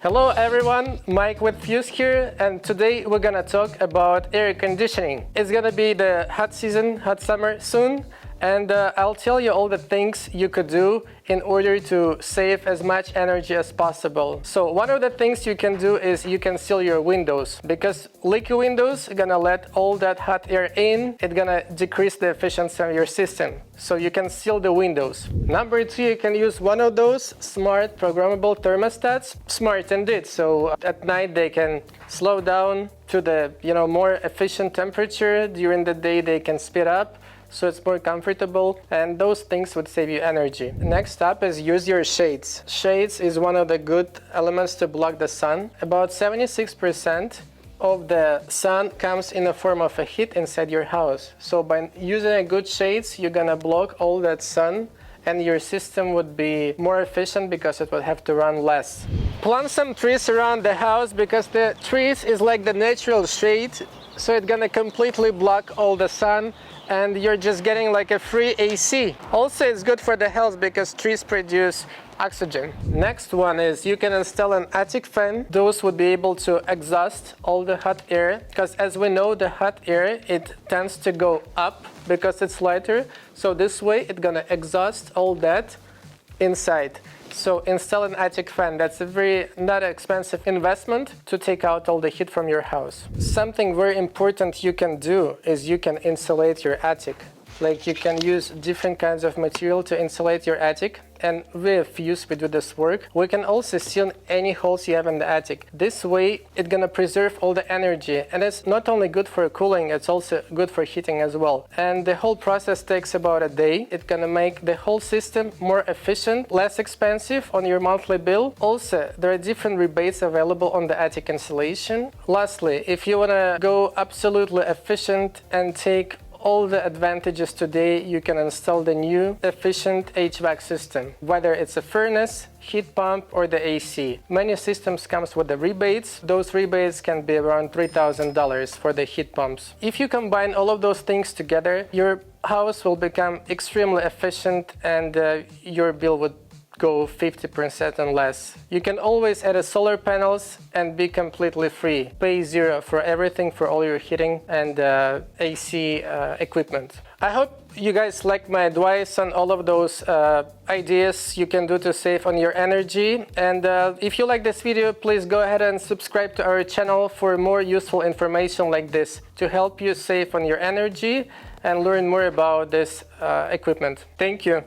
Hello everyone, Mike with Fuse here, and today we're gonna talk about air conditioning. It's gonna be the hot season, hot summer soon, and I'll tell you all the things you could do in order to save as much energy as possible. So one of the things you can do is you can seal your windows, because leaky windows are gonna let all that hot air in. It's gonna decrease the efficiency of your system. So you can seal the windows. Number two, you can use one of those smart programmable thermostats. Smart indeed. So at night they can slow down to the more efficient temperature. During the day they can speed up, so it's more comfortable, and those things would save you energy. Next up is use your shades. Shades is one of the good elements to block the sun. About 76% of the sun comes in the form of a heat inside your house. So by using a good shades, you're gonna block all that sun, and your system would be more efficient because it would have to run less. Plant some trees around the house, because the trees is like the natural shade, so it's gonna completely block all the sun, and you're just getting like a free AC. Also, it's good for the health because trees produce oxygen. Next one is you can install an attic fan. Those would be able to exhaust all the hot air, because as we know, the hot air, it tends to go up because it's lighter. So this way it's gonna exhaust all that inside. So install an attic fan. That's a very not expensive investment to take out all the heat from your house. Something very important you can do is you can insulate your attic. Like you can use different kinds of material to insulate your attic, and with Fuse we do this work. We can also seal any holes you have in the attic. This way it's gonna preserve all the energy, and it's not only good for cooling, it's also good for heating as well. And the whole process takes about a day. It's gonna make the whole system more efficient, less expensive on your monthly bill. Also, there are different rebates available on the attic insulation. Lastly, if you wanna go absolutely efficient and take all the advantages today, you can install the new efficient HVAC system, whether it's a furnace, heat pump, or the AC. Many systems comes with the rebates. Those rebates can be around $3,000 for the heat pumps. If you combine all of those things together, your house will become extremely efficient, and your bill would go 50% and less. You can always add solar panels and be completely free. Pay zero for everything, for all your heating and AC equipment. I hope you guys like my advice on all of those ideas you can do to save on your energy. And if you like this video, please go ahead and subscribe to our channel for more useful information like this to help you save on your energy and learn more about this equipment. Thank you.